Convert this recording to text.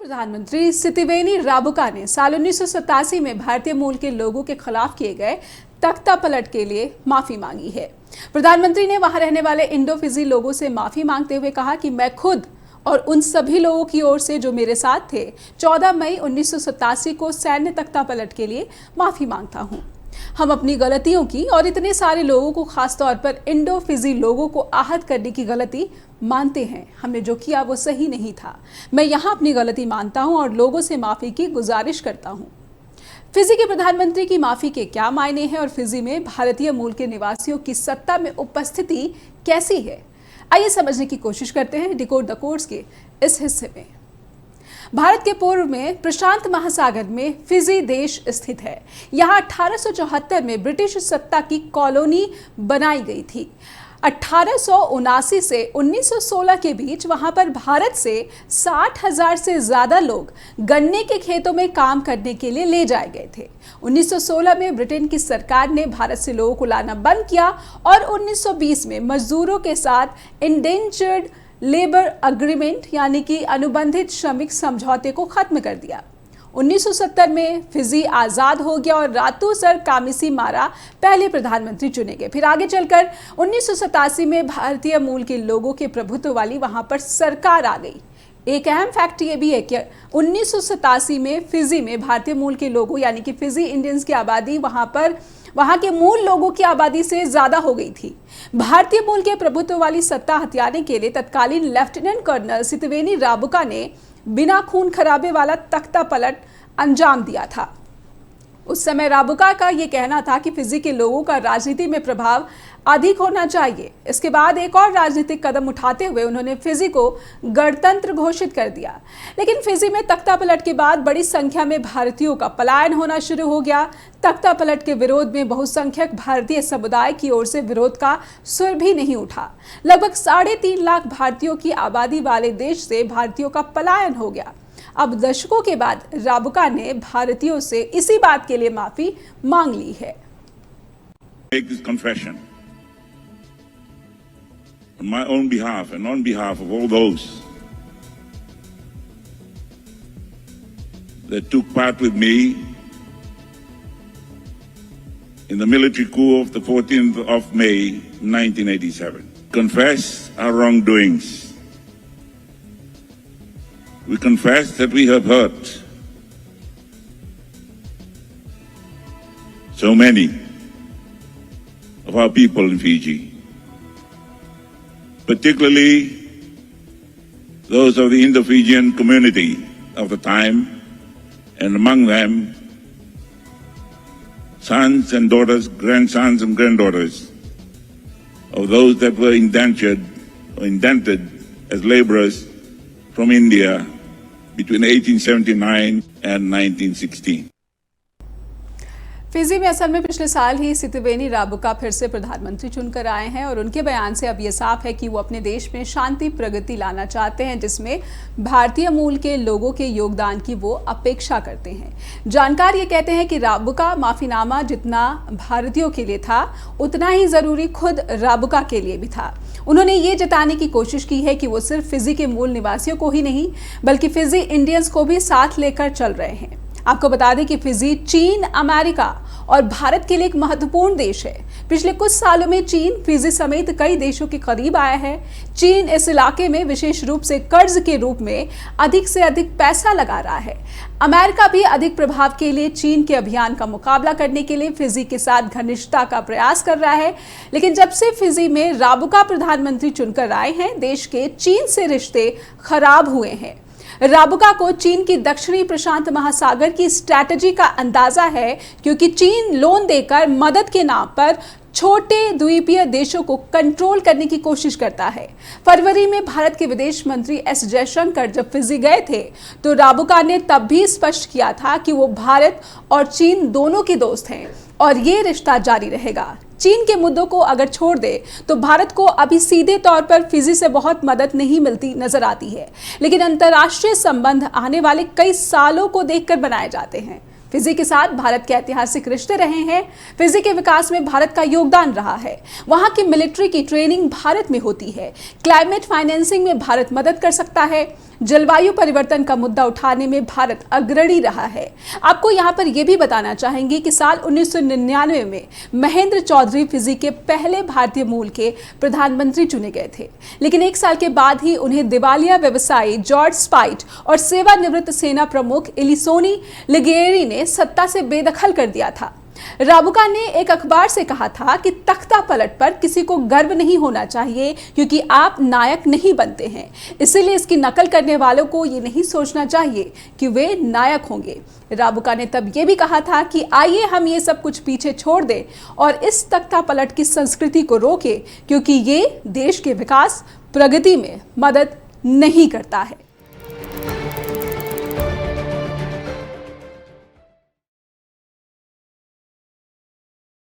प्रधानमंत्री सितिवेनी राबुका ने साल 1987 में भारतीय मूल के लोगों के खिलाफ किए गए तख्ता पलट के लिए माफी मांगी है। प्रधानमंत्री ने वहां रहने वाले इंडो फिजी लोगों से माफी मांगते हुए कहा कि मैं खुद और उन सभी लोगों की ओर से जो मेरे साथ थे 14 मई 1987 को सैन्य तख्ता पलट के लिए माफी मांगता हूं। हम अपनी गलतियों की और इतने सारे लोगों को, खासतौर पर इंडो फिजी लोगों को आहत करने की गलती मानते हैं। हमने जो किया वो सही नहीं था। मैं यहाँ अपनी गलती मानता हूँ और लोगों से माफ़ी की गुजारिश करता हूँ। फिजी के प्रधानमंत्री की माफ़ी के क्या मायने हैं और फिजी में भारतीय मूल के निवासियों की सत्ता में उपस्थिति कैसी है, आइए समझने की कोशिश करते हैं डिकोड द कोड्स के इस हिस्से में। भारत के पूर्व में प्रशांत महासागर में फिजी देश स्थित है। यहाँ 1874 में ब्रिटिश सत्ता की कॉलोनी बनाई गई थी। 1879 से 1916 के बीच वहां पर भारत से 60,000 से ज्यादा लोग गन्ने के खेतों में काम करने के लिए ले जाए गए थे। 1916 में ब्रिटेन की सरकार ने भारत से लोगों को लाना बंद किया और 1920 में मजदूरों के साथ इंडेंजर्ड लेबर अग्रीमेंट यानी कि अनुबंधित श्रमिक समझौते को खत्म कर दिया। 1970 में फिजी आज़ाद हो गया और रातू सर कामिसी मारा पहले प्रधानमंत्री चुने गए। फिर आगे चलकर 1987 में भारतीय मूल के लोगों के प्रभुत्व वाली वहां पर सरकार आ गई। एक अहम फैक्ट ये भी है कि 1987 में फिजी में भारतीय मूल के लोगों यानी कि फिजी इंडियंस की आबादी वहां के मूल लोगों की आबादी से ज्यादा हो गई थी। भारतीय मूल के प्रभुत्व वाली सत्ता हथियाने के लिए तत्कालीन लेफ्टिनेंट कर्नल सितिवेनी राबुका ने बिना खून खराबे वाला तख्ता पलट अंजाम दिया था। उस समय राबुका का यह कहना था कि फिजी के लोगों का राजनीति में प्रभाव अधिक होना चाहिए। इसके बाद एक और राजनीतिक कदम उठाते हुए उन्होंने फिजी को गणतंत्र घोषित कर दिया। लेकिन फिजी में तख्ता पलट के बाद बड़ी संख्या में भारतीयों का पलायन होना शुरू हो गया। तख्ता पलट के विरोध में बहुसंख्यक भारतीय समुदाय की ओर से विरोध का सुर भी नहीं उठा। लगभग 3.5 लाख भारतीयों की आबादी वाले देश से भारतीयों का पलायन हो गया। अब दशकों के बाद राबुका ने भारतीयों से इसी बात के लिए माफी मांग ली है। On my own behalf and on behalf of all those that took part with me in the military coup of the 14th of May 1987, confess our wrongdoings. We confess that we have hurt so many of our people in Fiji, particularly those of the Indo-Fijian community of the time, and among them sons and daughters, grandsons and granddaughters of those that were indented as laborers from India between 1879 and 1916. Fiji में असल में पिछले साल ही सितिवेनी Rabuka फिर से प्रधानमंत्री चुनकर आए हैं और उनके बयान से अब ये साफ है कि वो अपने देश में शांति प्रगति लाना चाहते हैं, जिसमें भारतीय मूल के लोगों के योगदान की वो अपेक्षा करते हैं। जानकार ये कहते हैं कि राबुका माफीनामा जितना भारतीयों के लिए था उतना ही जरूरी खुद राबुका के लिए भी था। उन्होंने ये जताने की कोशिश की है कि वो सिर्फ फिजी के मूल निवासियों को ही नहीं बल्कि फिजी इंडियंस को भी साथ लेकर चल रहे हैं। आपको बता दें कि फिजी चीन, अमेरिका और भारत के लिए एक महत्वपूर्ण देश है। पिछले कुछ सालों में चीन फिजी समेत कई देशों के करीब आया है। चीन इस इलाके में विशेष रूप से कर्ज के रूप में अधिक से अधिक पैसा लगा रहा है। अमेरिका भी अधिक प्रभाव के लिए चीन के अभियान का मुकाबला करने के लिए फिजी के साथ घनिष्ठता का प्रयास कर रहा है। लेकिन जब से फिजी में राबुका प्रधानमंत्री चुनकर आए हैं, देश के चीन से रिश्ते खराब हुए हैं। राबुका को चीन की दक्षिणी प्रशांत महासागर की स्ट्रैटेजी का अंदाजा है, क्योंकि चीन लोन देकर मदद के नाम पर छोटे द्वीपीय देशों को कंट्रोल करने की कोशिश करता है। फरवरी में भारत के विदेश मंत्री एस जयशंकर जब फिजी गए थे तो राबुका ने तब भी स्पष्ट किया था कि वो भारत और चीन दोनों के दोस्त हैं और ये रिश्ता जारी रहेगा। चीन के मुद्दों को अगर छोड़ दे तो भारत को अभी सीधे तौर पर फिजी से बहुत मदद नहीं मिलती नजर आती है, लेकिन अंतर्राष्ट्रीय संबंध आने वाले कई सालों को देखकर बनाए जाते हैं। फिजी के साथ भारत के ऐतिहासिक रिश्ते रहे हैं। फिजी के विकास में भारत का योगदान रहा है। वहां की मिलिट्री की ट्रेनिंग भारत में होती है। क्लाइमेट फाइनेंसिंग में भारत मदद कर सकता है। जलवायु परिवर्तन का मुद्दा उठाने में भारत अग्रणी रहा है। आपको यहां पर यह भी बताना चाहेंगे कि साल 1999 में महेंद्र चौधरी फिजी के पहले भारतीय मूल के प्रधानमंत्री चुने गए थे, लेकिन एक साल के बाद ही उन्हें दिवालिया व्यवसायी जॉर्ज स्पाइट और सेवानिवृत्त सेना प्रमुख एलिसोनी लिगेरी ने सत्ता से बेदखल कर दिया था। राबुका ने एक अखबार से कहा था कि तख्ता पलट पर किसी को गर्व नहीं होना चाहिए, क्योंकि आप नायक नहीं बनते हैं, इसीलिए इसकी नकल करने वालों को ये नहीं सोचना चाहिए कि वे नायक होंगे। राबुका ने तब ये भी कहा था कि आइए हम ये सब कुछ पीछे छोड़ दें और इस तख्ता पलट की संस्कृति को रोकें, क्योंकि ये देश के विकास प्रगति में मदद नहीं करता है।